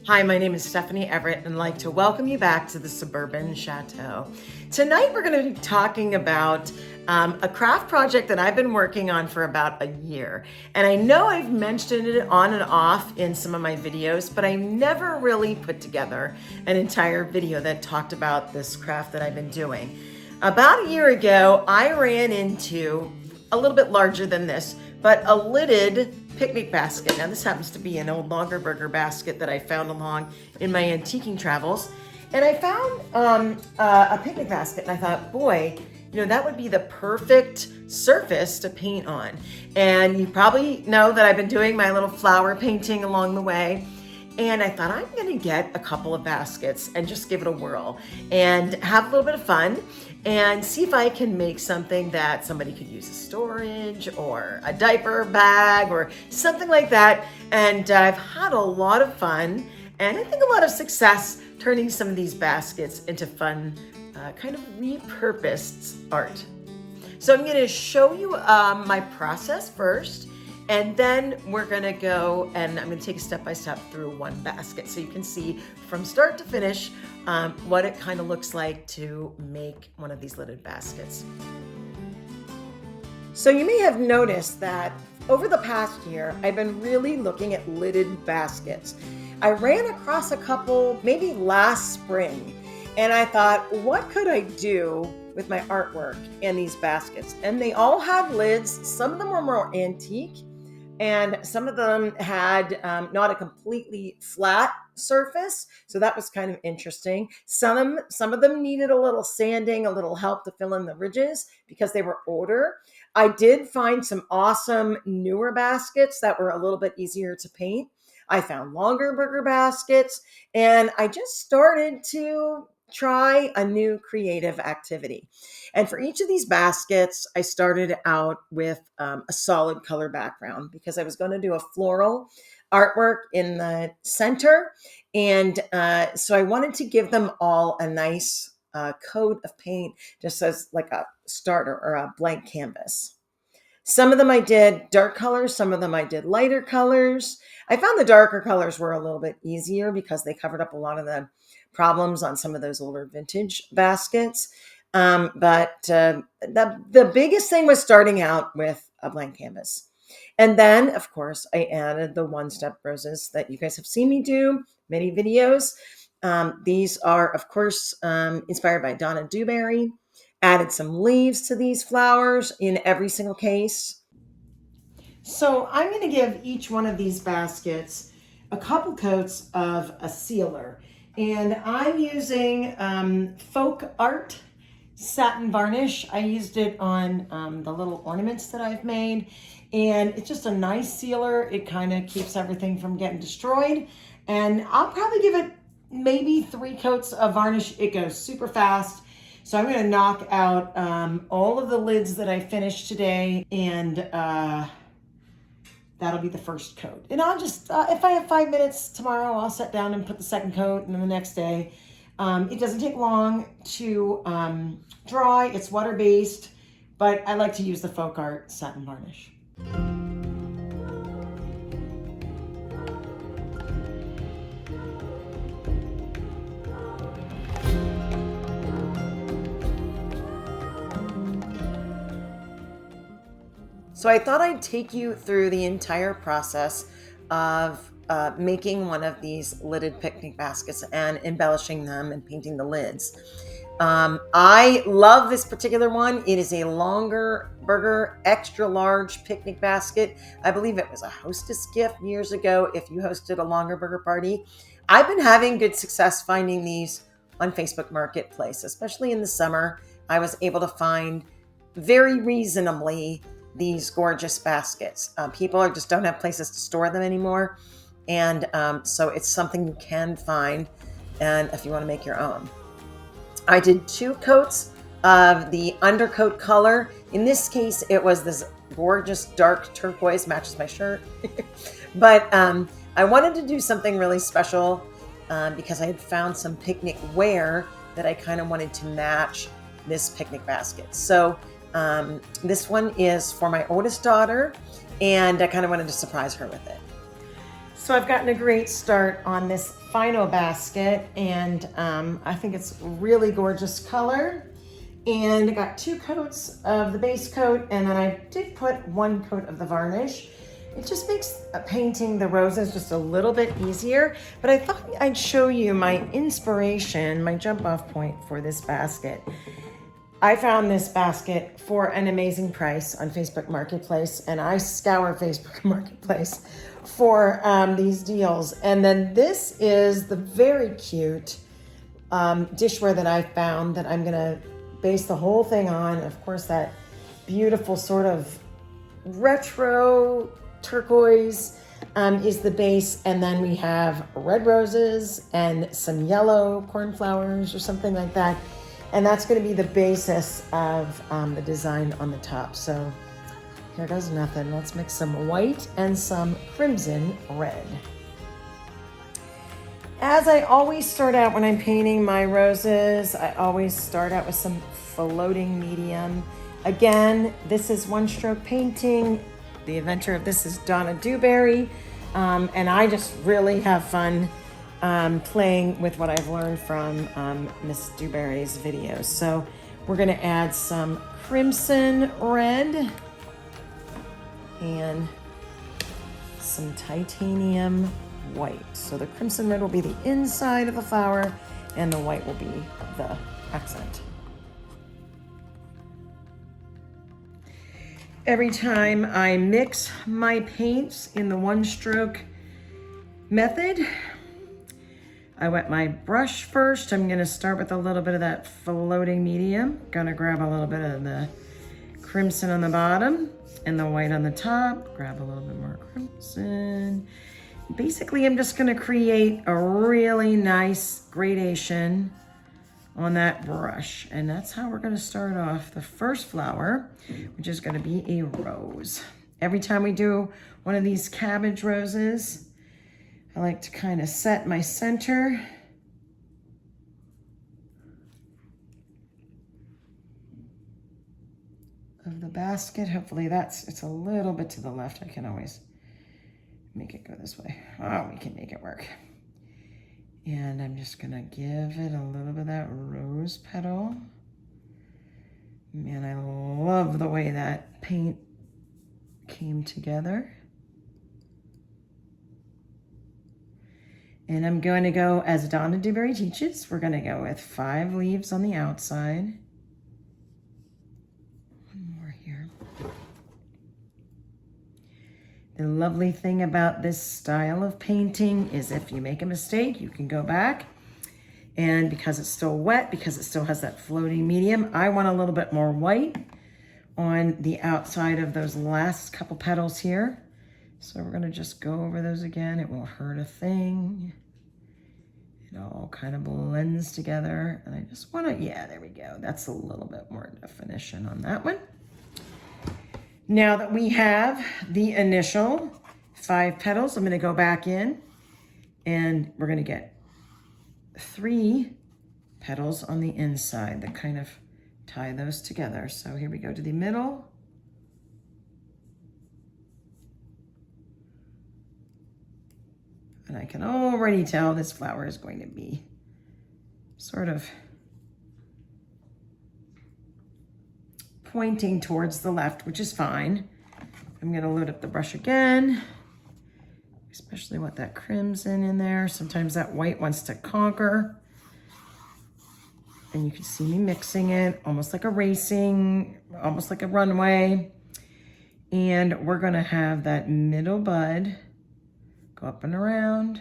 Hi, my name is Stephanie Everett and I'd like to welcome you back to the Suburban Chateau. Tonight we're going to be talking about a craft project that I've been working on for about a year. And I know I've mentioned it on and off in some of my videos, but I never really put together an entire video that talked about this craft that I've been doing. About a year ago, I ran into a little bit larger than this, but a lidded picnic basket. Now this happens to be an old Longerberger basket that I found along in my antiquing travels. And I found a picnic basket and I thought, boy, that would be the perfect surface to paint on. And you probably know that I've been doing my little flower painting along the way. And I thought I'm gonna get a couple of baskets and just give it a whirl and have a little bit of fun and see if I can make something that somebody could use as storage or a diaper bag or something like that. And I've had a lot of fun and I think a lot of success turning some of these baskets into fun, kind of repurposed art. So I'm gonna show you my process first, and then we're gonna go and I'm gonna take a step-by-step through one basket so you can see from start to finish what it kind of looks like to make one of these lidded baskets. So you may have noticed that over the past year, I've been really looking at lidded baskets. I ran across a couple maybe last spring, and I thought, what could I do with my artwork in these baskets? And they all had lids. Some of them were more antique, and some of them had not a completely flat surface. So that was kind of interesting. Some of them needed a little sanding, a little help to fill in the ridges because they were older. I did find some awesome newer baskets that were a little bit easier to paint. I found Longerberger baskets, and I just started to try a new creative activity. And for each of these baskets, I started out with a solid color background because I was going to do a floral artwork in the center. And so I wanted to give them all a nice coat of paint, just as like a starter or a blank canvas. Some of them I did dark colors, some of them I did lighter colors. I found the darker colors were a little bit easier because they covered up a lot of the problems on some of those older vintage baskets. But the biggest thing was starting out with a blank canvas. And then, of course, I added the one-step roses that you guys have seen me do many videos. These are, of course, inspired by Donna Dewberry. Added some leaves to these flowers in every single case. So I'm going to give each one of these baskets a couple coats of a sealer. And I'm using Folk Art satin varnish. I used it on the little ornaments that I've made. And it's just a nice sealer. It kind of keeps everything from getting destroyed. And I'll probably give it maybe 3 coats of varnish. It goes super fast. So I'm going to knock out all of the lids that I finished today, and that'll be the first coat. And I'll just, if I have 5 minutes tomorrow, I'll sit down and put the second coat, and then the next day. It doesn't take long to dry. It's water-based, but I like to use the Folk Art satin varnish. So I thought I'd take you through the entire process of making one of these lidded picnic baskets and embellishing them and painting the lids. I love this particular one. It is a Longerberger extra large picnic basket. I believe it was a hostess gift years ago if you hosted a Longerberger party. I've been having good success finding these on Facebook Marketplace, especially in the summer. I was able to find very reasonably these gorgeous baskets. People just don't have places to store them anymore. And so it's something you can find, and if you want to make your own. I did 2 coats of the undercoat color. In this case, it was this gorgeous dark turquoise, matches my shirt. But I wanted to do something really special because I had found some picnic wear that I kind of wanted to match this picnic basket. So this one is for my oldest daughter, and I kind of wanted to surprise her with it. So I've gotten a great start on this final basket, and I think it's a really gorgeous color. And I got 2 coats of the base coat, and then I did put 1 coat of the varnish. It just makes painting the roses just a little bit easier, but I thought I'd show you my inspiration, my jump off point for this basket. I found this basket for an amazing price on Facebook Marketplace, and I scour Facebook Marketplace for these deals. And then this is the very cute dishware that I found that I'm gonna base the whole thing on. Of course, that beautiful sort of retro turquoise is the base, and then we have red roses and some yellow cornflowers or something like that. And that's going to be the basis of the design on the top. So here goes nothing. Let's mix some white and some crimson red. As I always start out when I'm painting my roses, I always start out with some floating medium. Again, this is one stroke painting. The inventor of this is Donna Dewberry. And I just really have fun playing with what I've learned from Miss Dewberry's videos. So we're going to add some crimson red and some titanium white. So the crimson red will be the inside of the flower and the white will be the accent. Every time I mix my paints in the one stroke method, I wet my brush first. I'm gonna start with a little bit of that floating medium. Gonna grab a little bit of the crimson on the bottom and the white on the top. Grab a little bit more crimson. Basically, I'm just gonna create a really nice gradation on that brush. And that's how we're gonna start off the first flower, which is gonna be a rose. Every time we do one of these cabbage roses, I like to kind of set my center. Of the basket. Hopefully it's a little bit to the left. I can always make it go this way. Oh, we can make it work. And I'm just gonna give it a little bit of that rose petal. Man, I love the way that paint came together. And I'm going to go, as Donna Dewberry teaches, we're gonna go with 5 leaves on the outside. One more here. The lovely thing about this style of painting is if you make a mistake, you can go back, and because it's still wet, because it still has that floating medium, I want a little bit more white on the outside of those last couple petals here. So we're gonna just go over those again. It won't hurt a thing. It all kind of blends together. And I just wanna, yeah, there we go. That's a little bit more definition on that one. Now that we have the initial 5 petals, I'm gonna go back in and we're gonna get 3 petals on the inside that kind of tie those together. So here we go to the middle. And I can already tell this flower is going to be sort of pointing towards the left, which is fine. I'm gonna load up the brush again, especially with that crimson in there. Sometimes that white wants to conquer. And you can see me mixing it, almost like a racing, almost like a runway. And we're gonna have that middle bud go up and around.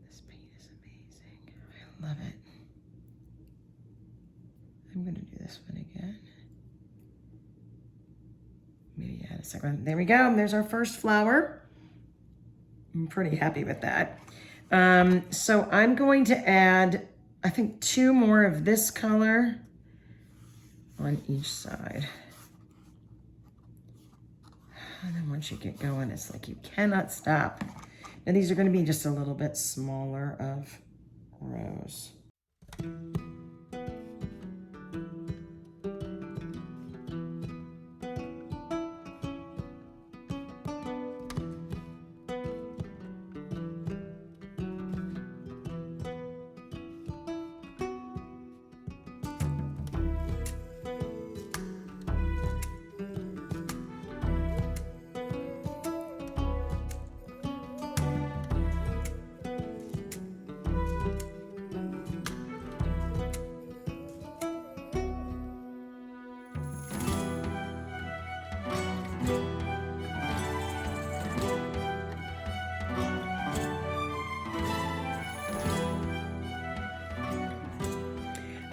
This paint is amazing. I love it. I'm gonna do this one again. Maybe add a second. There we go. There's our first flower. I'm pretty happy with that. So I'm going to add, I think, 2 more of this color on each side. And then once you get going, it's like you cannot stop. Now these are going to be just a little bit smaller of rose.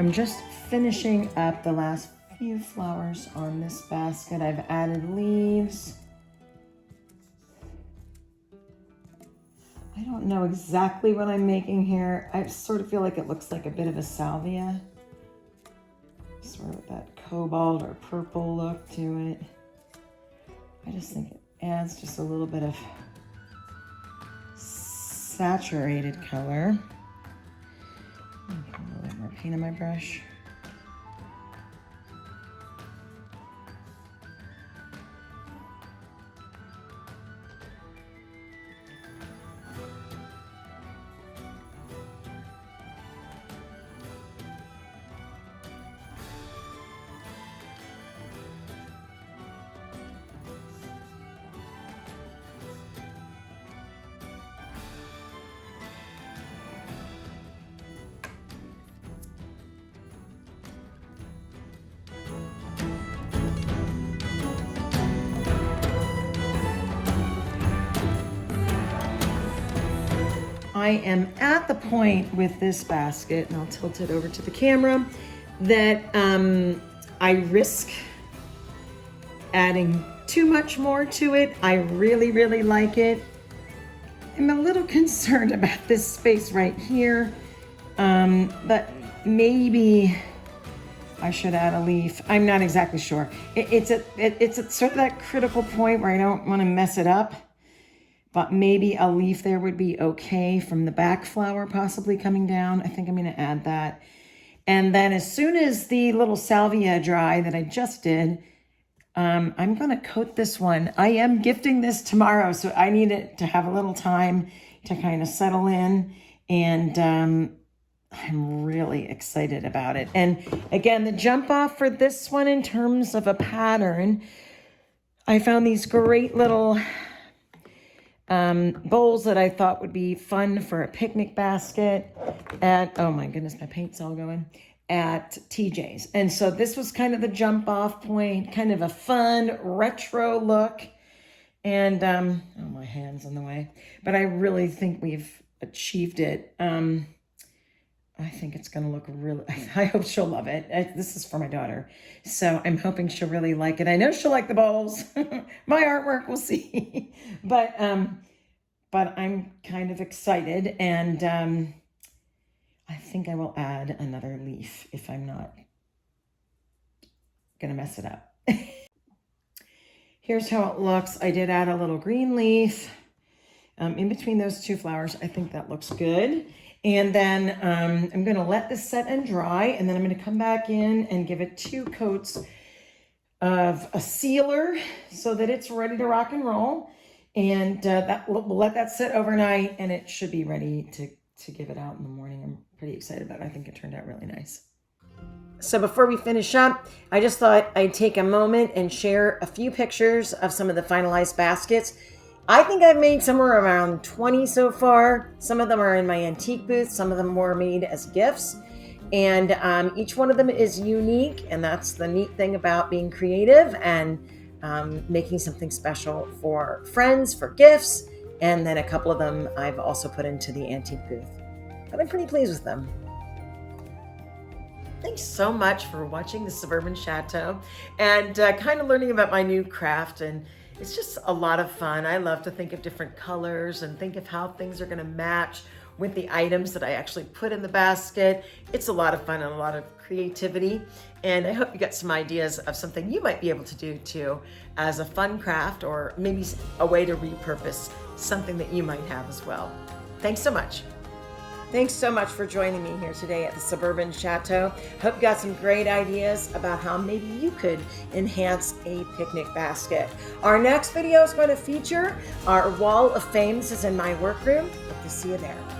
I'm just finishing up the last few flowers on this basket. I've added leaves. I don't know exactly what I'm making here. I sort of feel like it looks like a bit of a salvia. Sort of with that cobalt or purple look to it. I just think it adds just a little bit of saturated color. Put a little bit more paint on my brush. I am at the point with this basket, and I'll tilt it over to the camera, that I risk adding too much more to it. I really, really like it. I'm a little concerned about this space right here, but maybe I should add a leaf. I'm not exactly sure. It's at sort of that critical point where I don't want to mess it up. But maybe a leaf there would be okay from the back flower possibly coming down. I think I'm gonna add that. And then as soon as the little salvia dry that I just did, I'm gonna coat this one. I am gifting this tomorrow, so I need it to have a little time to kind of settle in. And I'm really excited about it. And again, the jump off for this one in terms of a pattern, I found these great little bowls that I thought would be fun for a picnic basket at, oh my goodness, my paint's all going, at TJ's. And so this was kind of the jump off point, kind of a fun retro look. And, oh, my hand's in the way, but I really think we've achieved it. I think it's going to look really, I hope she'll love it. This is for my daughter. So I'm hoping she'll really like it. I know she'll like the bowls. My artwork, we'll see. But I'm kind of excited. And I think I will add another leaf if I'm not going to mess it up. Here's how it looks. I did add a little green leaf in between those two flowers. I think that looks good. And then I'm going to let this set and dry, and then I'm going to come back in and give it 2 coats of a sealer so that it's ready to rock and roll. And we'll let that sit overnight, and it should be ready to give it out in the morning. I'm pretty excited about it. I think it turned out really nice. So before we finish up, I just thought I'd take a moment and share a few pictures of some of the finalized baskets. I think I've made somewhere around 20 so far. Some of them are in my antique booth. Some of them were made as gifts. And each one of them is unique. And that's the neat thing about being creative and making something special for friends, for gifts. And then a couple of them I've also put into the antique booth. But I'm pretty pleased with them. Thanks so much for watching the Suburban Chateau and kind of learning about my new craft. And it's just a lot of fun. I love to think of different colors and think of how things are going to match with the items that I actually put in the basket. It's a lot of fun and a lot of creativity. And I hope you got some ideas of something you might be able to do too as a fun craft, or maybe a way to repurpose something that you might have as well. Thanks so much. Thanks so much for joining me here today at the Suburban Chateau. Hope you got some great ideas about how maybe you could enhance a picnic basket. Our next video is going to feature our Wall of Fame. This is in my workroom. Hope to see you there.